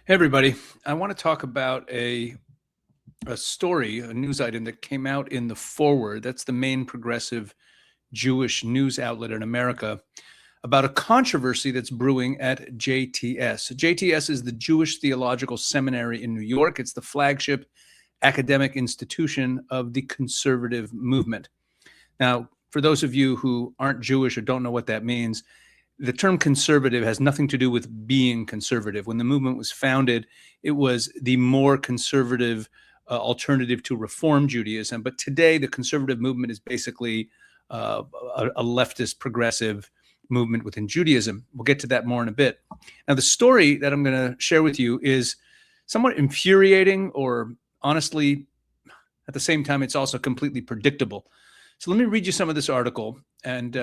Hey everybody, I want to talk about a story, a news item that came out in the Forward. That's the main progressive Jewish news outlet in America, about a controversy that's brewing at JTS. JTS is the Jewish Theological Seminary in New York. It's the flagship academic institution of the conservative movement. Now, for those of you who aren't Jewish or don't know what that means, the term conservative has nothing to do with being conservative. When the movement was founded, it was the more conservative alternative to Reform Judaism. But today, the conservative movement is basically a leftist progressive movement within Judaism. We'll get to that more in a bit. Now, the story that I'm going to share with you is somewhat infuriating, or honestly, at the same time, it's also completely predictable. So let me read you some of this article, and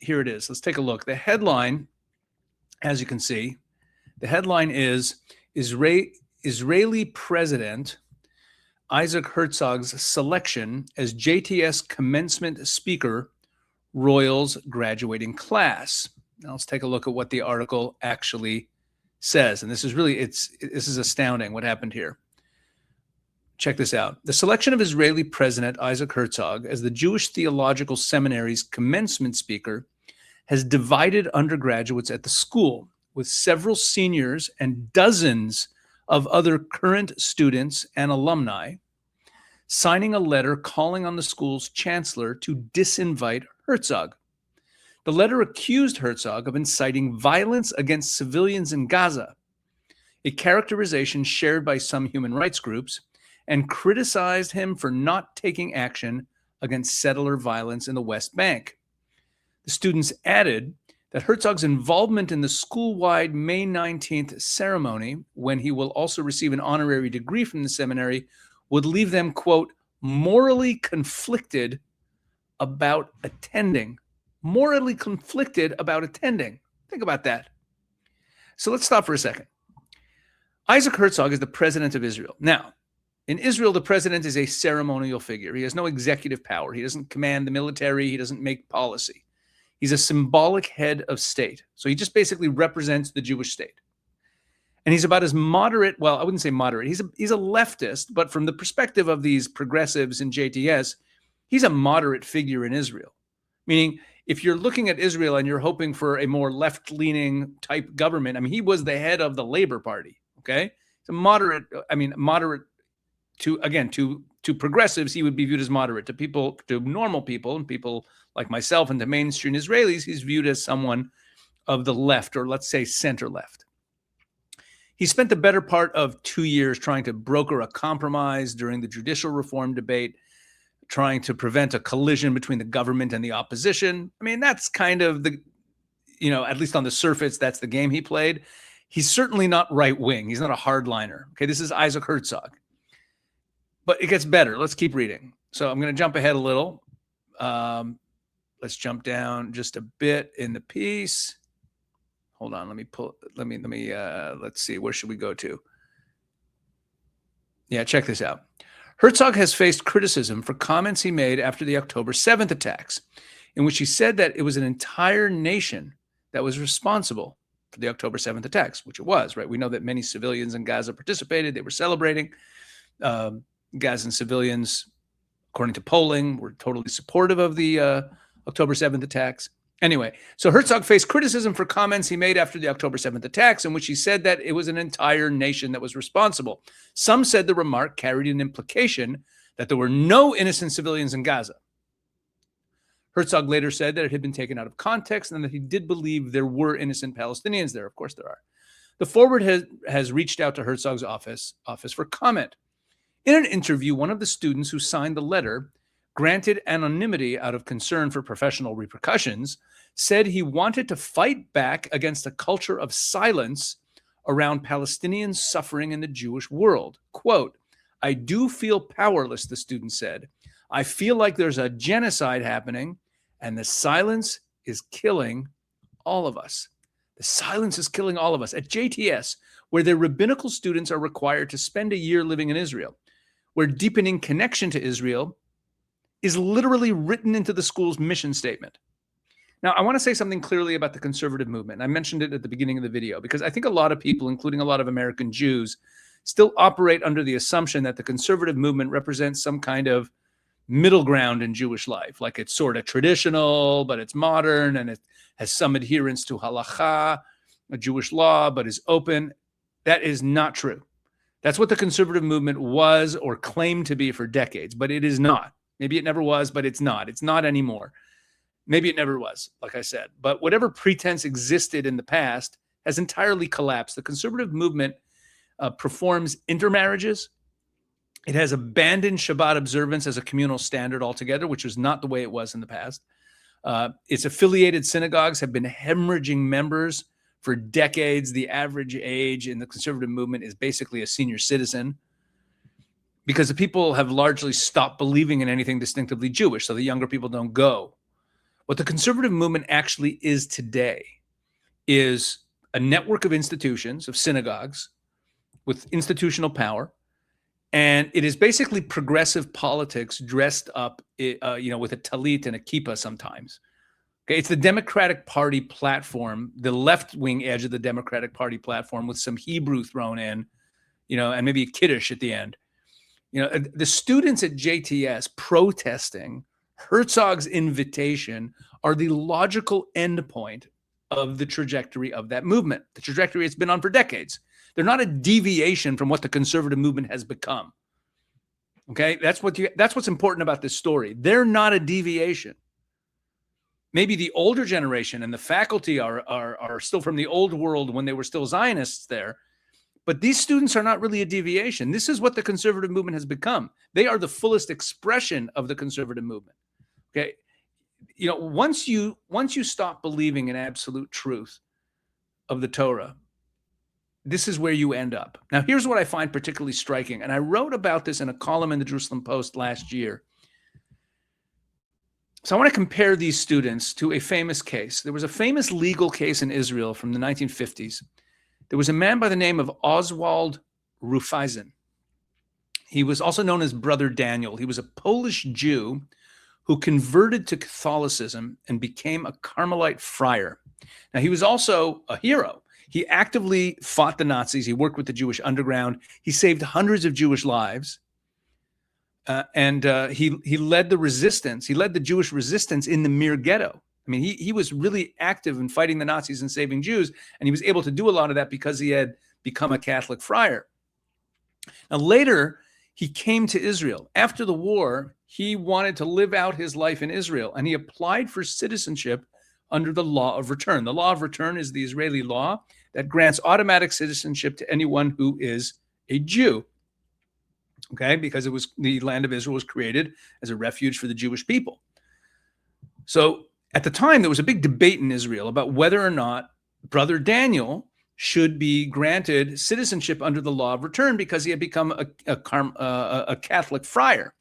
here it is. Let's take a look. The headline, as you can see, the headline is Israeli President Isaac Herzog's selection as JTS commencement speaker royals graduating class. Now let's take a look at what the article actually says. And this is really, this is astounding what happened here. Check this out. The selection of Israeli President Isaac Herzog as the Jewish Theological Seminary's commencement speaker has divided undergraduates at the school, with several seniors and dozens of other current students and alumni signing a letter calling on the school's chancellor to disinvite Herzog. The letter accused Herzog of inciting violence against civilians in Gaza, a characterization shared by some human rights groups, and criticized him for not taking action against settler violence in the West Bank. The students added that Herzog's involvement in the school-wide May 19th ceremony, when he will also receive an honorary degree from the seminary, would leave them, quote, morally conflicted about attending. Morally conflicted about attending. Think about that. So let's stop for a second. Isaac Herzog is the president of Israel. Now, in Israel, the president is a ceremonial figure. He has no executive power. He doesn't command the military. He doesn't make policy. He's a symbolic head of state. So he just basically represents the Jewish state. And he's about as moderate, well, I wouldn't say moderate. He's a leftist, but from the perspective of these progressives in JTS, he's a moderate figure in Israel. Meaning, if you're looking at Israel and you're hoping for a more left-leaning type government, I mean, he was the head of the Labor Party, okay? It's a moderate to progressives, he would be viewed as moderate. To normal people and people like myself and to mainstream Israelis, he's viewed as someone of the left, or let's say center left. He spent the better part of 2 years trying to broker a compromise during the judicial reform debate, trying to prevent a collision between the government and the opposition. I mean, that's kind of at least on the surface, that's the game he played. He's certainly not right wing. He's not a hardliner. Okay, this is Isaac Herzog. But it gets better. Let's keep reading. So I'm going to jump ahead a little. Let's jump down just a bit in the piece. Hold on. Let's see. Where should we go to? Yeah, check this out. Herzog has faced criticism for comments he made after the October 7th attacks, in which he said that it was an entire nation that was responsible for the October 7th attacks, which it was, right? We know that many civilians in Gaza participated. They were celebrating. Gazan civilians, according to polling, were totally supportive of the October 7th attacks. Anyway, so Herzog faced criticism for comments he made after the October 7th attacks, in which he said that it was an entire nation that was responsible. Some said the remark carried an implication that there were no innocent civilians in Gaza. Herzog later said that it had been taken out of context and that he did believe there were innocent Palestinians there. Of course there are. The Forward has reached out to Herzog's office for comment. In an interview, one of the students who signed the letter, granted anonymity out of concern for professional repercussions, said he wanted to fight back against a culture of silence around Palestinian suffering in the Jewish world. Quote, I do feel powerless, the student said. I feel like there's a genocide happening, and the silence is killing all of us. The silence is killing all of us. At JTS, where their rabbinical students are required to spend a year living in Israel, where deepening connection to Israel is literally written into the school's mission statement. Now, I want to say something clearly about the conservative movement. I mentioned it at the beginning of the video because I think a lot of people, including a lot of American Jews, still operate under the assumption that the conservative movement represents some kind of middle ground in Jewish life. Like it's sort of traditional, but it's modern, and it has some adherence to halakha, a Jewish law, but is open. That is not true. That's what the conservative movement was or claimed to be for decades, but it is not. Maybe it never was, but it's not. It's not anymore. Maybe it never was, like I said. But whatever pretense existed in the past has entirely collapsed. The conservative movement performs intermarriages. It has abandoned Shabbat observance as a communal standard altogether, which was not the way it was in the past. Its affiliated synagogues have been hemorrhaging members for decades. The average age in the conservative movement is basically a senior citizen because the people have largely stopped believing in anything distinctively Jewish, so the younger people don't go. What the conservative movement actually is today is a network of institutions, of synagogues, with institutional power, and it is basically progressive politics dressed up, with a talit and a kippah sometimes. Okay, it's the Democratic Party platform, the left-wing edge of the Democratic Party platform, with some Hebrew thrown in, and maybe a Kiddush at the end. The students at JTS protesting Herzog's invitation are the logical endpoint of the trajectory of that movement, the trajectory it's been on for decades. They're not a deviation from what the conservative movement has become. Okay, that's what's important about this story. They're not a deviation. Maybe the older generation and the faculty are still from the old world when they were still Zionists there, but these students are not really a deviation. This is what the conservative movement has become. They are the fullest expression of the conservative movement. Okay, once you stop believing in absolute truth of the Torah, this is where you end up. Now, here's what I find particularly striking, and I wrote about this in a column in the Jerusalem Post last year. So I want to compare these students to a famous case. There was a famous legal case in Israel from the 1950s. There was a man by the name of Oswald Rufeisen. He was also known as Brother Daniel. He was a Polish Jew who converted to Catholicism and became a Carmelite friar. Now, he was also a hero. He actively fought the Nazis. He worked with the Jewish underground. He saved hundreds of Jewish lives. And he led the resistance. He led the Jewish resistance in the Mir Ghetto. I mean, he was really active in fighting the Nazis and saving Jews. And he was able to do a lot of that because he had become a Catholic friar. Now, later, he came to Israel. After the war, he wanted to live out his life in Israel, and he applied for citizenship under the law of return. The law of return is the Israeli law that grants automatic citizenship to anyone who is a Jew. Okay, because the land of Israel was created as a refuge for the Jewish people. So at the time, there was a big debate in Israel about whether or not Brother Daniel should be granted citizenship under the law of return because he had become a Catholic friar.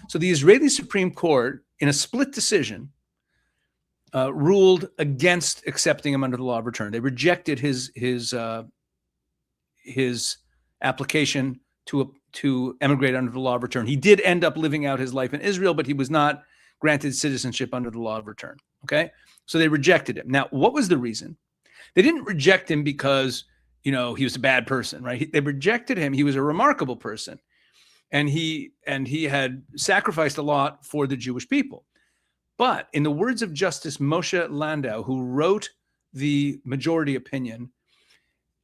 So the Israeli Supreme Court, in a split decision, ruled against accepting him under the law of return. They rejected his application to emigrate under the law of return. He did end up living out his life in Israel, but he was not granted citizenship under the law of return. Okay, so they rejected him. Now, what was the reason? They didn't reject him because he was a bad person, right? They rejected him. He was a remarkable person, and he had sacrificed a lot for the Jewish people. But in the words of Justice Moshe Landau, who wrote the majority opinion,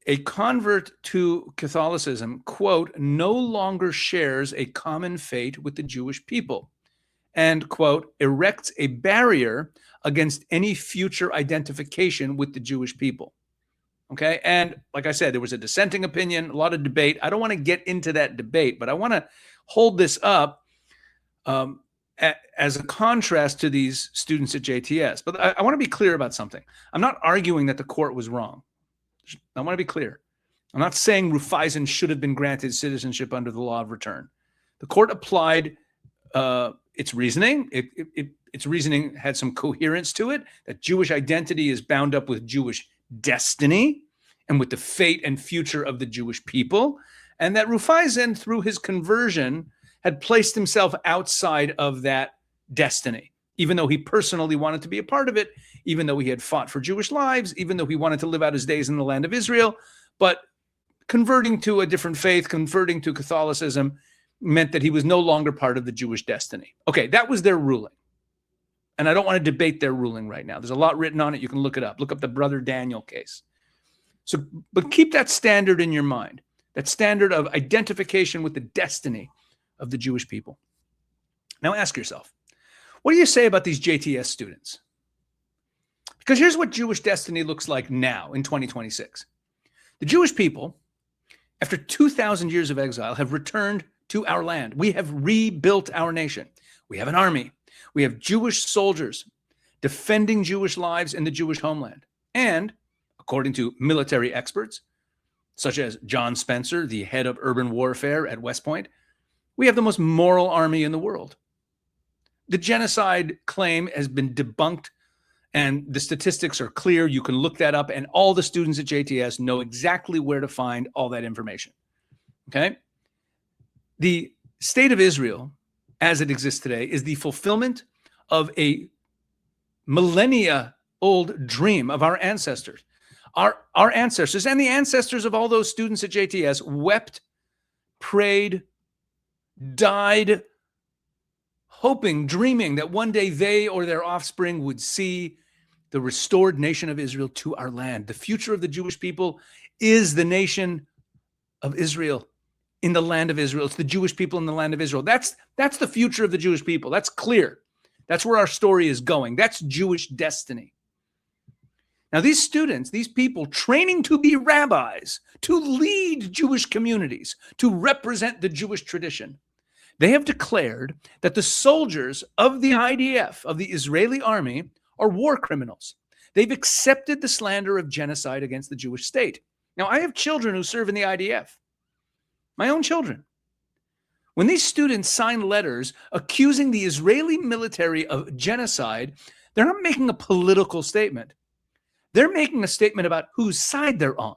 a convert to Catholicism, quote, no longer shares a common fate with the Jewish people, and, quote, erects a barrier against any future identification with the Jewish people. Okay. And like I said, there was a dissenting opinion, a lot of debate. I don't want to get into that debate, but I want to hold this up as a contrast to these students at JTS. But I want to be clear about something. I'm not arguing that the court was wrong. I want to be clear. I'm not saying Rufeisen should have been granted citizenship under the law of return. The court applied its reasoning. Its reasoning had some coherence to it, that Jewish identity is bound up with Jewish destiny and with the fate and future of the Jewish people, and that Rufeisen, through his conversion, had placed himself outside of that destiny. even though he personally wanted to be a part of it, even though he had fought for Jewish lives, even though he wanted to live out his days in the land of Israel. But converting to a different faith, converting to Catholicism, meant that he was no longer part of the Jewish destiny. Okay, that was their ruling. And I don't want to debate their ruling right now. There's a lot written on it. You can look it up. Look up the Brother Daniel case. So, but keep that standard in your mind, that standard of identification with the destiny of the Jewish people. Now ask yourself, what do you say about these JTS students? Because here's what Jewish destiny looks like now in 2026. The Jewish people, after 2,000 years of exile, have returned to our land. We have rebuilt our nation. We have an army. We have Jewish soldiers defending Jewish lives in the Jewish homeland. And according to military experts, such as John Spencer, the head of urban warfare at West Point, we have the most moral army in the world. The genocide claim has been debunked, and the statistics are clear. You can look that up, and all the students at JTS know exactly where to find all that information. Okay? The state of Israel, as it exists today, is the fulfillment of a millennia-old dream of our ancestors. Our ancestors and the ancestors of all those students at JTS wept, prayed, died, hoping, dreaming that one day they or their offspring would see the restored nation of Israel to our land. The future of the Jewish people is the nation of Israel in the land of Israel. It's the Jewish people in the land of Israel. That's the future of the Jewish people. That's clear. That's where our story is going. That's Jewish destiny. Now, these students, these people training to be rabbis, to lead Jewish communities, to represent the Jewish tradition, they have declared that the soldiers of the IDF, of the Israeli army, are war criminals. They've accepted the slander of genocide against the Jewish state. Now, I have children who serve in the IDF, my own children. When these students sign letters accusing the Israeli military of genocide, they're not making a political statement. They're making a statement about whose side they're on.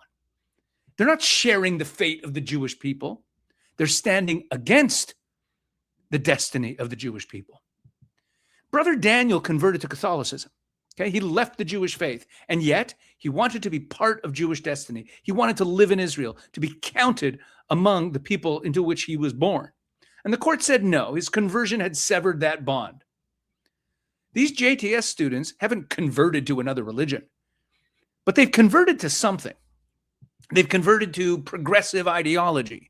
They're not sharing the fate of the Jewish people. They're standing against the destiny of the Jewish people. Brother Daniel converted to Catholicism. Okay, he left the Jewish faith, and yet he wanted to be part of Jewish destiny. He wanted to live in Israel, to be counted among the people into which he was born. And the court said no, his conversion had severed that bond. These JTS students haven't converted to another religion, but they've converted to something. They've converted to progressive ideology.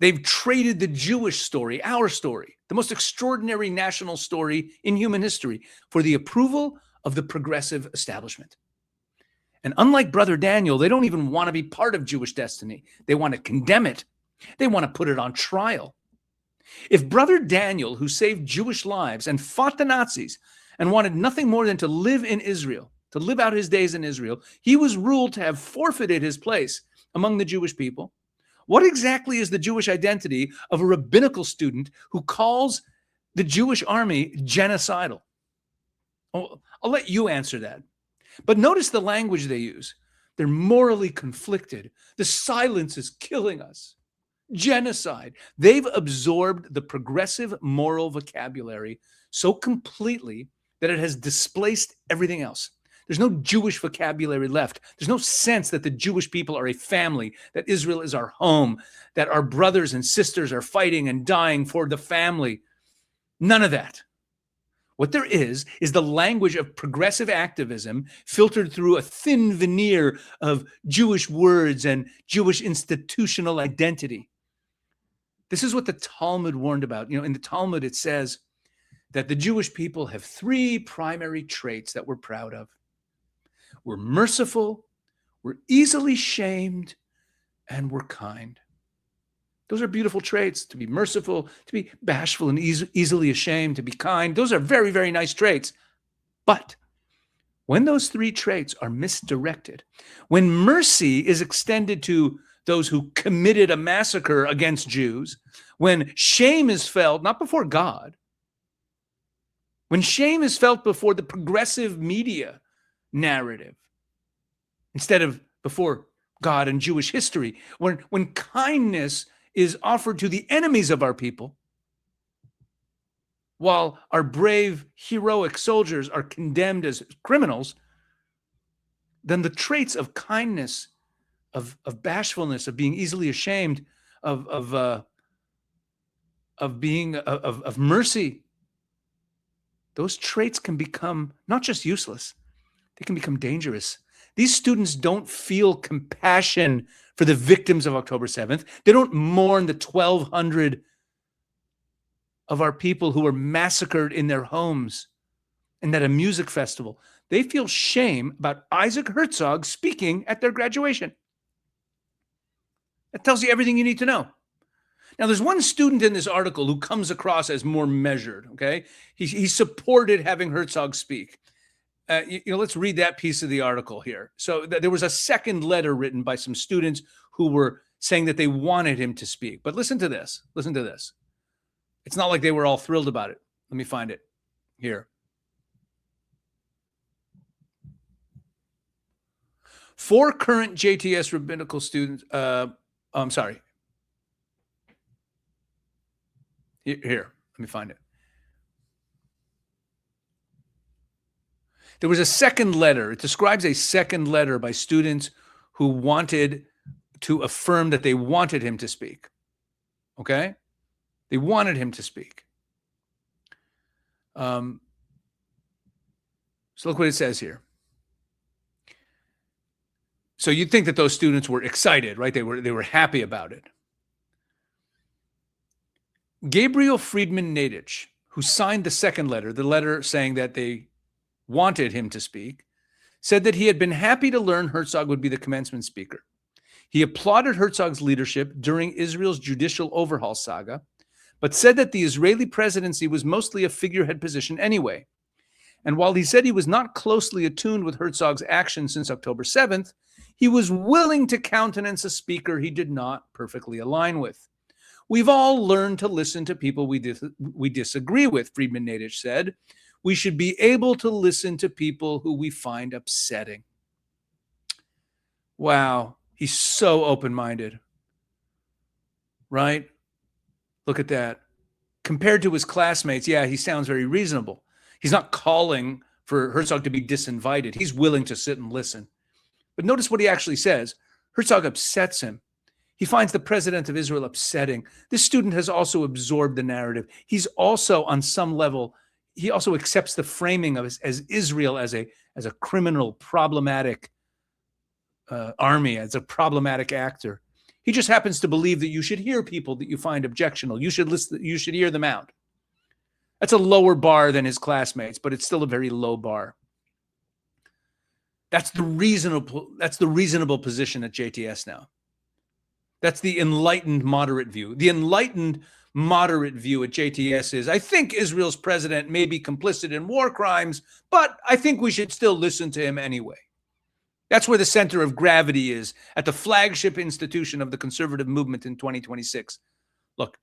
They've traded the Jewish story, our story, the most extraordinary national story in human history, for the approval of the progressive establishment. And unlike Brother Daniel, they don't even want to be part of Jewish destiny. They want to condemn it. They want to put it on trial. If Brother Daniel, who saved Jewish lives and fought the Nazis and wanted nothing more than to live in Israel, to live out his days in Israel, he was ruled to have forfeited his place among the Jewish people. What exactly is the Jewish identity of a rabbinical student who calls the Jewish army genocidal? I'll let you answer that. But notice the language they use. They're morally conflicted. The silence is killing us. Genocide. They've absorbed the progressive moral vocabulary so completely that it has displaced everything else. There's no Jewish vocabulary left. There's no sense that the Jewish people are a family, that Israel is our home, that our brothers and sisters are fighting and dying for the family. None of that. What there is the language of progressive activism filtered through a thin veneer of Jewish words and Jewish institutional identity. This is what the Talmud warned about. In the Talmud, it says that the Jewish people have three primary traits that we're proud of. We're merciful, we're easily shamed, and we're kind. Those are beautiful traits, to be merciful, to be bashful and easily ashamed, to be kind. Those are very, very nice traits. But when those three traits are misdirected, when mercy is extended to those who committed a massacre against Jews, when shame is felt, not before God, when shame is felt before the progressive media narrative, instead of before God and Jewish history, when kindness is offered to the enemies of our people, while our brave, heroic soldiers are condemned as criminals, then the traits of kindness, of bashfulness, of being easily ashamed, of mercy, those traits can become not just useless, they can become dangerous. These students don't feel compassion for the victims of October 7th. They don't mourn the 1,200 of our people who were massacred in their homes and at a music festival. They feel shame about Isaac Herzog speaking at their graduation. That tells you everything you need to know. Now, there's one student in this article who comes across as more measured, okay? He supported having Herzog speak. Let's read that piece of the article here. So there was a second letter written by some students who were saying that they wanted him to speak. But listen to this. Listen to this. It's not like they were all thrilled about it. Let me find it here. 4 current JTS rabbinical students, I'm sorry. Here, let me find it. There was a second letter. It describes a second letter by students who wanted to affirm that they wanted him to speak. Okay? They wanted him to speak. So look what it says here. So you'd think that those students were excited, right? They were happy about it. Gabriel Friedman Nadich, who signed the second letter, the letter saying that they wanted him to speak, said that he had been happy to learn Herzog would be the commencement speaker. He applauded Herzog's leadership during Israel's judicial overhaul saga, but said that the Israeli presidency was mostly a figurehead position anyway. And while he said he was not closely attuned with Herzog's actions since October 7th, he was willing to countenance a speaker he did not perfectly align with. We've all learned to listen to people we disagree with, Friedman Nadich said. We should be able to listen to people who we find upsetting. Wow, he's so open-minded, right? Look at that. Compared to his classmates, yeah, he sounds very reasonable. He's not calling for Herzog to be disinvited. He's willing to sit and listen. But notice what he actually says. Herzog upsets him. He finds the president of Israel upsetting. This student has also absorbed the narrative. He's also, on some level, he also accepts the framing of as Israel as a criminal, problematic army, as a problematic actor. He just happens to believe that you should hear people that you find objectionable. You should listen. You should hear them out. That's a lower bar than his classmates, but it's still a very low bar. That's the reasonable position at JTS now. That's the enlightened moderate view. The enlightened moderate view at JTS is, I think Israel's president may be complicit in war crimes, but I think we should still listen to him anyway. That's where the center of gravity is, at the flagship institution of the conservative movement in 2026. Look,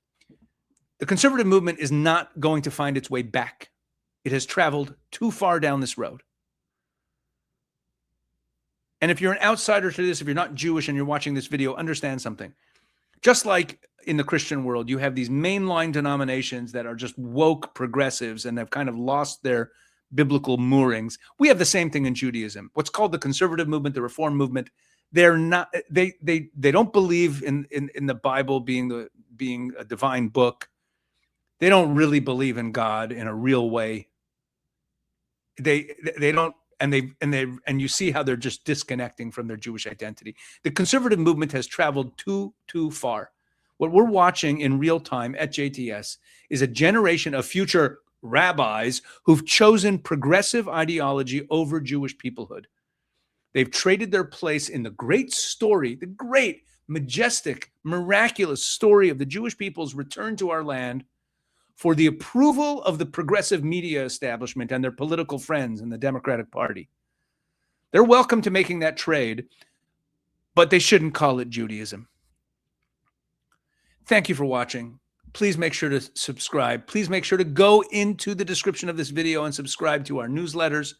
the conservative movement is not going to find its way back. It has traveled too far down this road. And if you're an outsider to this, if you're not Jewish and you're watching this video, understand something. Just like in the Christian world, you have these mainline denominations that are just woke progressives and have kind of lost their biblical moorings. We have the same thing in Judaism. What's called the conservative movement, the reform movement, they're not, they don't believe in the Bible being a divine book. They don't really believe in God in a real way. They don't. And you see how they're just disconnecting from their Jewish identity. The conservative movement has traveled too far. What we're watching in real time at JTS is a generation of future rabbis who've chosen progressive ideology over Jewish peoplehood. They've traded their place in the great story, the great, majestic, miraculous story of the Jewish people's return to our land for the approval of the progressive media establishment and their political friends in the Democratic Party. They're welcome to making that trade, but they shouldn't call it Judaism. Thank you for watching. Please make sure to subscribe. Please make sure to go into the description of this video and subscribe to our newsletters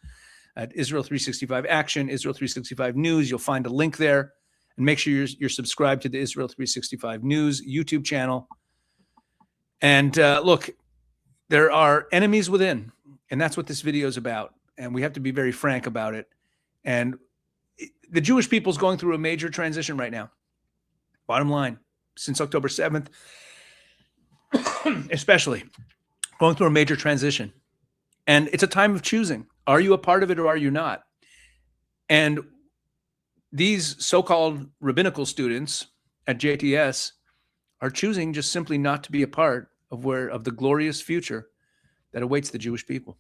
at Israel 365 Action, Israel 365 News. You'll find a link there. And make sure you're subscribed to the Israel 365 News YouTube channel. And look, There are enemies within, and that's what this video is about. And we have to be very frank about it. And the Jewish people is going through a major transition right now. Bottom line, since October 7th, especially going through a major transition. And it's a time of choosing. Are you a part of it or are you not? And these so-called rabbinical students at JTS are choosing just simply not to be a part of the glorious future that awaits the Jewish people.